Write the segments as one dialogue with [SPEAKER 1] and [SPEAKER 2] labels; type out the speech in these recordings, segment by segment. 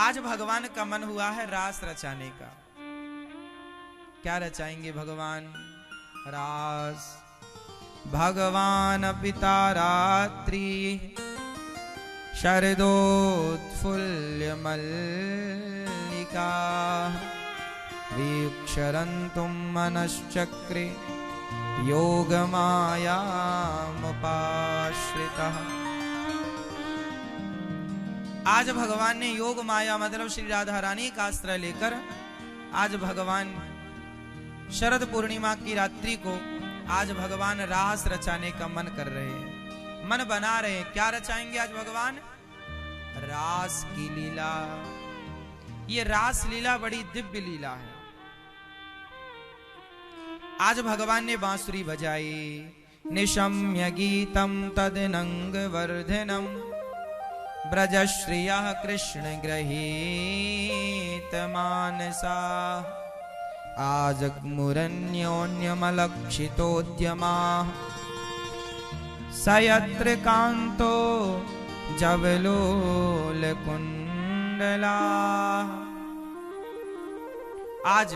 [SPEAKER 1] आज भगवान का मन हुआ है रास रचाने का। क्या रचाएंगे भगवान? रास। भगवान पिता रात्रि शरदोत्फुल्ल मल्लिका वीक्षरन्तुं मनश्चक्रे योगमायामुपाश्रितः। आज भगवान ने योग माया मतलब श्री राधा रानी का आश्रय लेकर आज भगवान शरद पूर्णिमा की रात्रि को आज भगवान रास रचाने का मन कर रहे हैं, मन बना रहे हैं। क्या रचाएंगे आज भगवान? रास की लीला। ये रास लीला बड़ी दिव्य लीला है। आज भगवान ने बांसुरी बजाई। निशम्य गीतम तदनंग वर्धनम ब्रजश्रियः कृष्ण गृहीत मानसा आजग्मुरन्योन्यमलक्षितोद्यमाः सयत्र कान्तो जवलोलकुण्डला। आज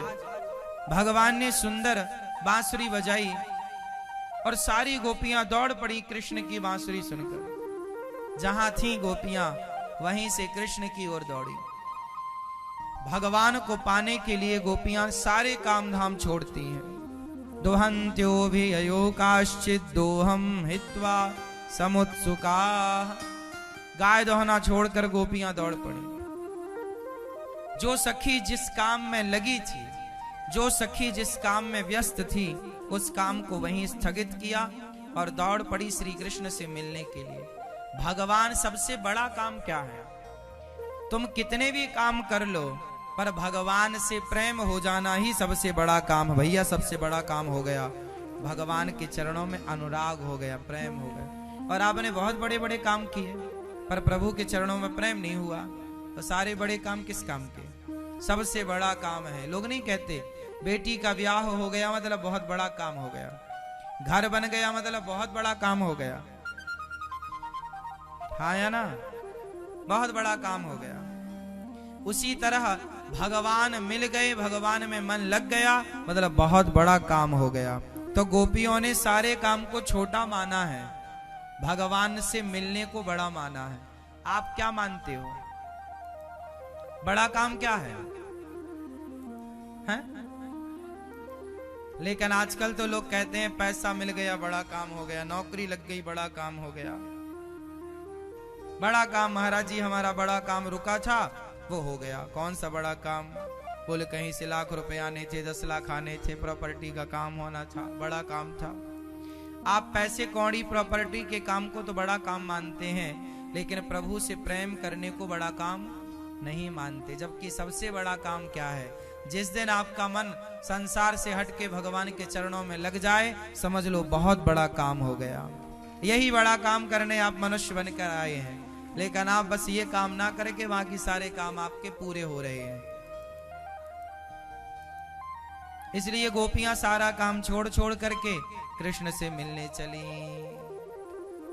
[SPEAKER 1] भगवान ने सुंदर बांसुरी बजाई और सारी गोपियां दौड़ पड़ी कृष्ण की बांसुरी सुनकर। जहां थी गोपियां वहीं से कृष्ण की ओर दौड़ी। भगवान को पाने के लिए गोपियां सारे काम धाम छोड़ती हैं। दोहन्त्यो भी अयोकाश्चित दोहम हित्वा समुत्सुका। गाय दोहना छोड़कर गोपियां दौड़ पड़ी। जो सखी जिस काम में लगी थी, जो सखी जिस काम में व्यस्त थी, उस काम को वहीं स्थगित किया और दौड़ पड़ी श्री कृष्ण से मिलने के लिए। भगवान सबसे बड़ा काम क्या है? तुम कितने भी काम कर लो पर भगवान से प्रेम हो जाना ही सबसे बड़ा काम है। भैया सबसे बड़ा काम हो गया, भगवान के चरणों में अनुराग हो गया, प्रेम हो गया। और आपने बहुत बड़े बड़े काम किए पर प्रभु के चरणों में प्रेम नहीं हुआ तो सारे बड़े काम किस काम के? सबसे बड़ा काम है। लोग नहीं कहते बेटी का ब्याह हो गया मतलब बहुत बड़ा काम हो गया, घर बन गया मतलब बहुत बड़ा काम हो गया। हाँ या ना? बहुत बड़ा काम हो गया। उसी तरह भगवान मिल गए, भगवान में मन लग गया मतलब बहुत बड़ा काम हो गया। तो गोपियों ने सारे काम को छोटा माना है, भगवान से मिलने को बड़ा माना है। आप क्या मानते हो? बड़ा काम क्या है? हैं? लेकिन आजकल तो लोग कहते हैं पैसा मिल गया बड़ा काम हो गया, नौकरी लग गई बड़ा काम हो गया। बड़ा काम महाराज जी, हमारा बड़ा काम रुका था वो हो गया। कौन सा बड़ा काम? बोले कहीं से लाख रुपए आने थे, 10 लाख आने थे, प्रॉपर्टी का काम होना था, बड़ा काम था। आप पैसे कौड़ी प्रॉपर्टी के काम को तो बड़ा काम मानते हैं, लेकिन प्रभु से प्रेम करने को बड़ा काम नहीं मानते। जबकि सबसे बड़ा काम क्या है? जिस दिन आपका मन संसार से हट के भगवान के चरणों में लग जाए, समझ लो बहुत बड़ा काम हो गया। यही बड़ा काम करने आप मनुष्य बनकर आए हैं, लेकिन आप बस ये काम ना करके बाकी सारे काम आपके पूरे हो रहे हैं। इसलिए गोपियां सारा काम छोड़ छोड़ करके कृष्ण से मिलने चली।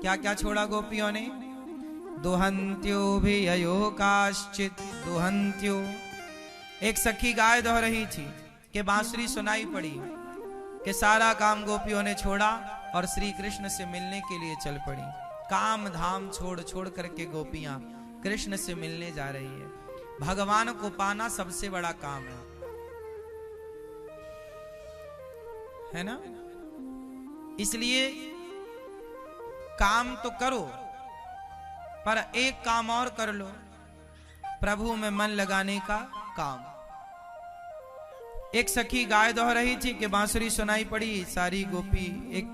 [SPEAKER 1] क्या क्या छोड़ा गोपियों ने? दुहन्त्यो भी अयोकाश्चित दुहन्त्यो। एक सखी गाय दोह रही थी कि बांसुरी सुनाई पड़ी कि सारा काम गोपियों ने छोड़ा और श्री कृष्ण से मिलने के लिए चल पड़ी। काम धाम छोड़ छोड़ करके गोपियां कृष्ण से मिलने जा रही है। भगवान को पाना सबसे बड़ा काम है ना? इसलिए काम तो करो पर एक काम और कर लो, प्रभु में मन लगाने का काम। एक सखी गाय दोह रही थी कि बांसुरी सुनाई पड़ी। सारी गोपी एक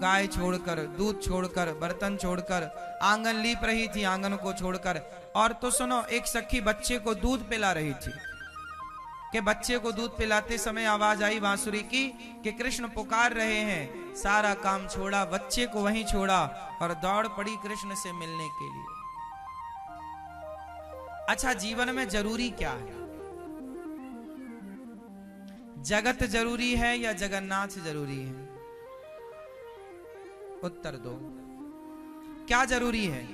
[SPEAKER 1] गाय छोड़कर, दूध छोड़कर, बर्तन छोड़कर आंगन लीप रही थी, आंगन को छोड़कर। और तो सुनो, एक सखी बच्चे को दूध पिला रही थी कि बच्चे को दूध पिलाते समय आवाज आई बांसुरी की कि कृष्ण पुकार रहे हैं। सारा काम छोड़ा, बच्चे को वहीं छोड़ा और दौड़ पड़ी कृष्ण से मिलने के लिए। अच्छा, जीवन में जरूरी क्या है? जगत जरूरी है या जगन्नाथ जरूरी है? उत्तर दो। क्या जरूरी है?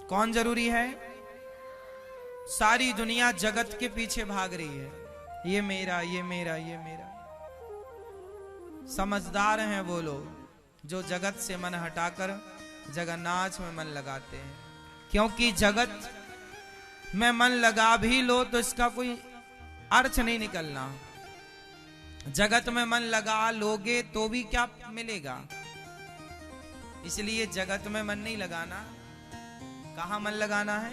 [SPEAKER 1] कौन जरूरी है? सारी दुनिया जगत के पीछे भाग रही है, ये मेरा, ये मेरा, ये मेरा। समझदार हैं वो लोग जो जगत से मन हटाकर जगन्नाथ में मन लगाते हैं, क्योंकि जगत में मन लगा भी लो तो इसका कोई अर्थ नहीं निकलना। जगत में मन लगा लोगे तो भी क्या मिलेगा? इसलिए जगत में मन नहीं लगाना। कहां मन लगाना है?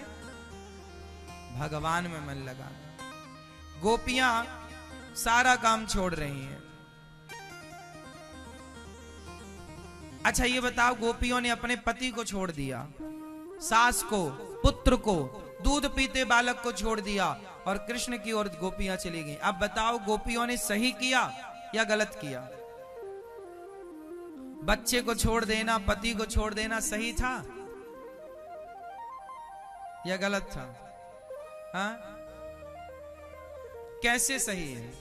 [SPEAKER 1] भगवान में मन लगाना। गोपियां सारा काम छोड़ रही हैं। अच्छा ये बताओ, गोपियों ने अपने पति को छोड़ दिया, सास को, पुत्र को, दूध पीते बालक को छोड़ दिया और कृष्ण की ओर गोपियां चली गईं। अब बताओ गोपियों ने सही किया या गलत किया? बच्चे को छोड़ देना, पति को छोड़ देना सही था या गलत था? हाँ? कैसे सही है?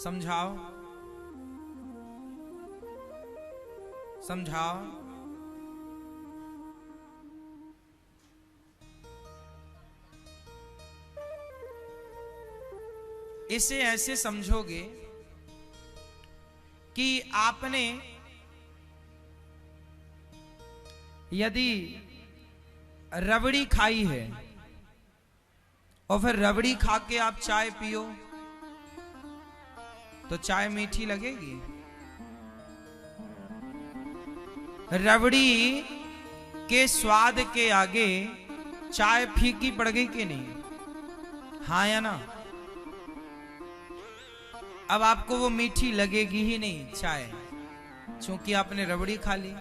[SPEAKER 1] समझाओ, समझाओ। इसे ऐसे समझोगे कि आपने यदि रबड़ी खाई है और फिर रबड़ी खा के आप चाय पियो तो चाय मीठी लगेगी? रबड़ी के स्वाद के आगे चाय फीकी पड़ गई कि नहीं? हाँ या ना? अब आपको वो मीठी लगेगी ही नहीं चाय, क्योंकि आपने रबड़ी खा ली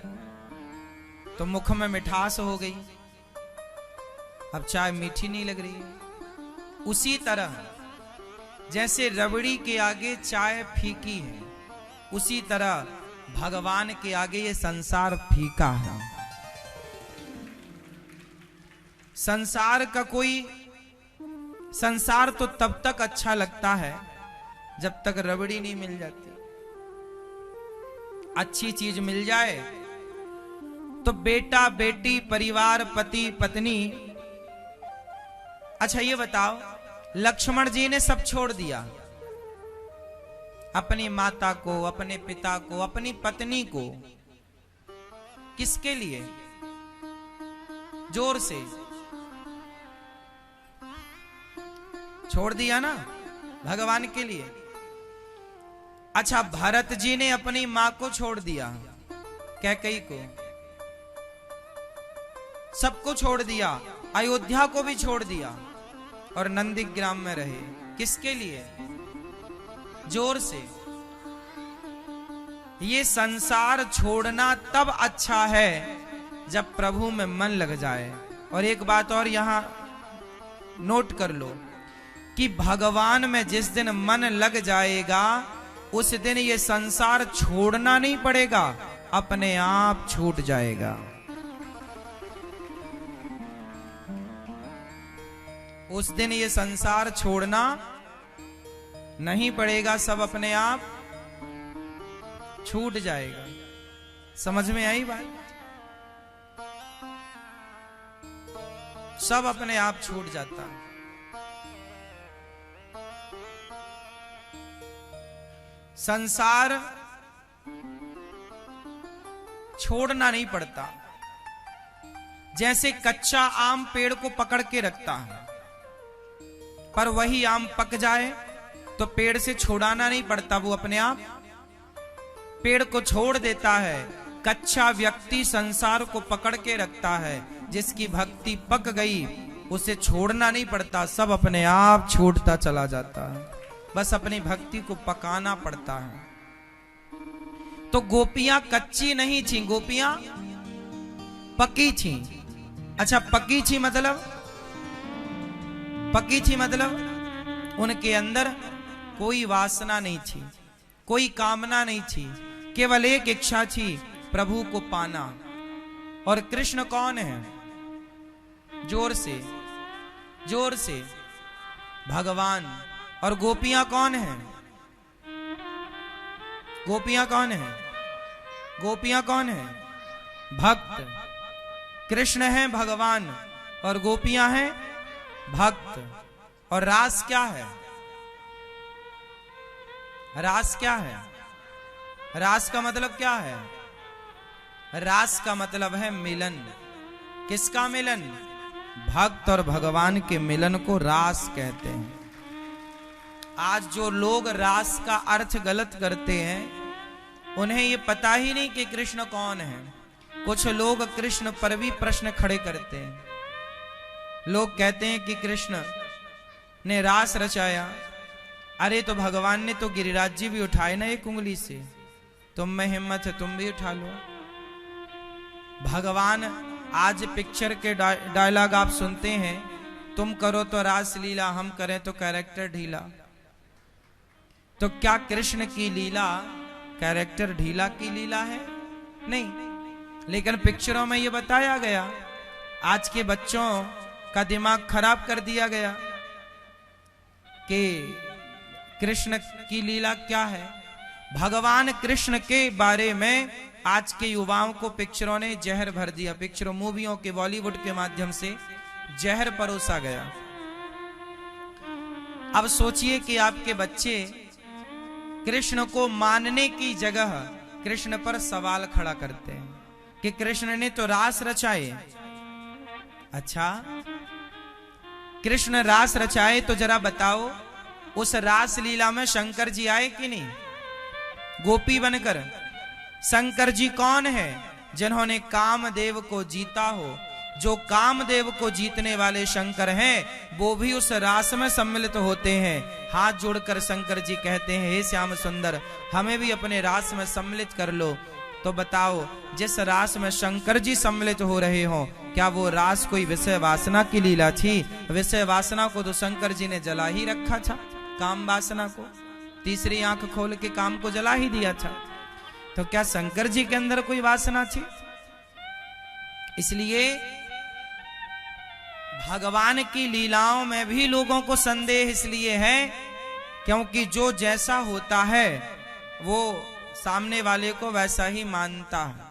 [SPEAKER 1] तो मुख में मिठास हो गई, अब चाय मीठी नहीं लग रही है। उसी तरह जैसे रबड़ी के आगे चाय फीकी है, उसी तरह भगवान के आगे ये संसार फीका है। संसार का कोई, संसार तो तब तक अच्छा लगता है जब तक रबड़ी नहीं मिल जाती। अच्छी चीज मिल जाए तो बेटा बेटी, परिवार, पति पत्नी। अच्छा ये बताओ, लक्ष्मण जी ने सब छोड़ दिया, अपनी माता को, अपने पिता को, अपनी पत्नी को, किसके लिए? जोर से छोड़ दिया ना, भगवान के लिए। अच्छा भरत जी ने अपनी मां को छोड़ दिया, कैकेयी को, सबको छोड़ दिया, अयोध्या को भी छोड़ दिया और नंदीग्राम में रहे। किसके लिए? जोर से। ये संसार छोड़ना तब अच्छा है जब प्रभु में मन लग जाए। और एक बात और यहां नोट कर लो कि भगवान में जिस दिन मन लग जाएगा उस दिन ये संसार छोड़ना नहीं पड़ेगा, अपने आप छूट जाएगा। उस दिन ये संसार छोड़ना नहीं पड़ेगा, सब अपने आप छूट जाएगा। समझ में आई बात? सब अपने आप छूट जाता है। संसार छोड़ना नहीं पड़ता। जैसे कच्चा आम पेड़ को पकड़ के रखता है, पर वही आम पक जाए तो पेड़ से छुड़ाना नहीं पड़ता, वो अपने आप पेड़ को छोड़ देता है। कच्चा व्यक्ति संसार को पकड़ के रखता है, जिसकी भक्ति पक गई उसे छोड़ना नहीं पड़ता, सब अपने आप छूटता चला जाता है। बस अपनी भक्ति को पकाना पड़ता है। तो गोपियां कच्ची नहीं थी, गोपियां पकी थी। अच्छा पकी थी मतलब, पकी थी मतलब उनके अंदर कोई वासना नहीं थी, कोई कामना नहीं थी, केवल एक इच्छा थी, प्रभु को पाना। और कृष्ण कौन है? जोर से, जोर से, भगवान। और गोपियां कौन है? गोपियां कौन है? गोपियां कौन है? भक्त। कृष्ण है भगवान, और गोपियां हैं भक्त। और रास क्या है? रास क्या है? रास का मतलब क्या है? रास का मतलब है मिलन। किसका मिलन? भक्त और भगवान के मिलन को रास कहते हैं। आज जो लोग रास का अर्थ गलत करते हैं उन्हें ये पता ही नहीं कि कृष्ण कौन है। कुछ लोग कृष्ण पर भी प्रश्न खड़े करते हैं। लोग कहते हैं कि कृष्ण ने रास रचाया। अरे तो भगवान ने तो गिरिराज जी भी उठाए ना एक उंगली से, तुम में हिम्मत है तुम भी उठा लो। भगवान आज पिक्चर के डायलॉग आप सुनते हैं, तुम करो तो रास लीला, हम करें तो कैरेक्टर ढीला। तो क्या कृष्ण की लीला कैरेक्टर ढीला की लीला है? नहीं। लेकिन पिक्चरों में यह बताया गया। आज के बच्चों का दिमाग खराब कर दिया गया कि कृष्ण की लीला क्या है। भगवान कृष्ण के बारे में आज के युवाओं को पिक्चरों ने जहर भर दिया। पिक्चरों मूवियों के बॉलीवुड के माध्यम से जहर परोसा गया। अब सोचिए कि आपके बच्चे कृष्ण को मानने की जगह कृष्ण पर सवाल खड़ा करते हैं कि कृष्ण ने तो रास रचाए। अच्छा, कृष्ण रास रचाए तो जरा बताओ उस रास लीला में शंकर जी आए कि नहीं गोपी बनकर? शंकर जी कौन है? जिन्होंने कामदेव को जीता हो। जो कामदेव को जीतने वाले शंकर हैं वो भी उस रास में सम्मिलित होते हैं। हाथ जोड़कर शंकर जी कहते हैं, हे श्याम सुंदर हमें भी अपने रास में सम्मिलित कर लो। तो बताओ जिस रास में शंकर जी सम्मिलित हो रहे हो, क्या वो रास कोई विषय वासना की लीला थी? विषय वासना को तो शंकर जी ने जला ही रखा था। काम वासना को तीसरी आंख खोल के काम को जला ही दिया था। तो क्या शंकर जी के अंदर कोई वासना थी? इसलिए भगवान की लीलाओं में भी लोगों को संदेह इसलिए है क्योंकि जो जैसा होता है वो सामने वाले को वैसा ही मानता है।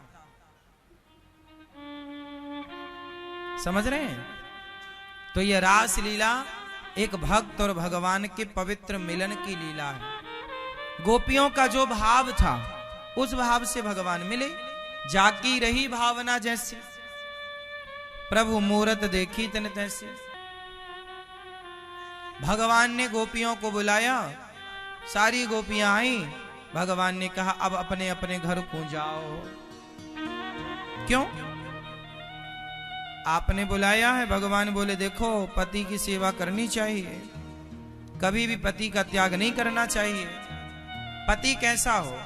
[SPEAKER 1] समझ रहे हैं? तो ये रास लीला एक भक्त और भगवान के पवित्र मिलन की लीला है। गोपियों का जो भाव था उस भाव से भगवान मिले। जाकी रही भावना जैसे, प्रभु मूरत देखी तन तैसे। भगवान ने गोपियों को बुलाया, सारी गोपियां आई। भगवान ने कहा अब अपने अपने घर को जाओ। क्यों? आपने बुलाया है। भगवान बोले देखो पति की सेवा करनी चाहिए, कभी भी पति का त्याग नहीं करना चाहिए। पति कैसा हो?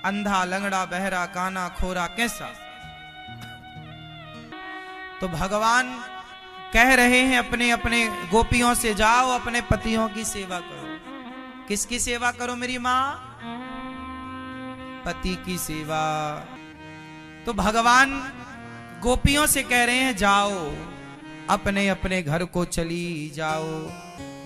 [SPEAKER 1] अंधा, लंगड़ा, बहरा, काना, खोरा, कैसा? तो भगवान कह रहे हैं अपने अपने गोपियों से जाओ अपने पतियों की सेवा करो। किसकी सेवा करो मेरी मां? पति की सेवा। तो भगवान गोपियों से कह रहे हैं जाओ अपने अपने घर को चली जाओ।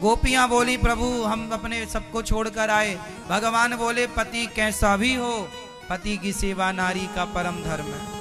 [SPEAKER 1] गोपियां बोली प्रभु हम अपने सबको छोड़कर आए। भगवान बोले पति कैसा भी हो, पति की सेवा नारी का परम धर्म है।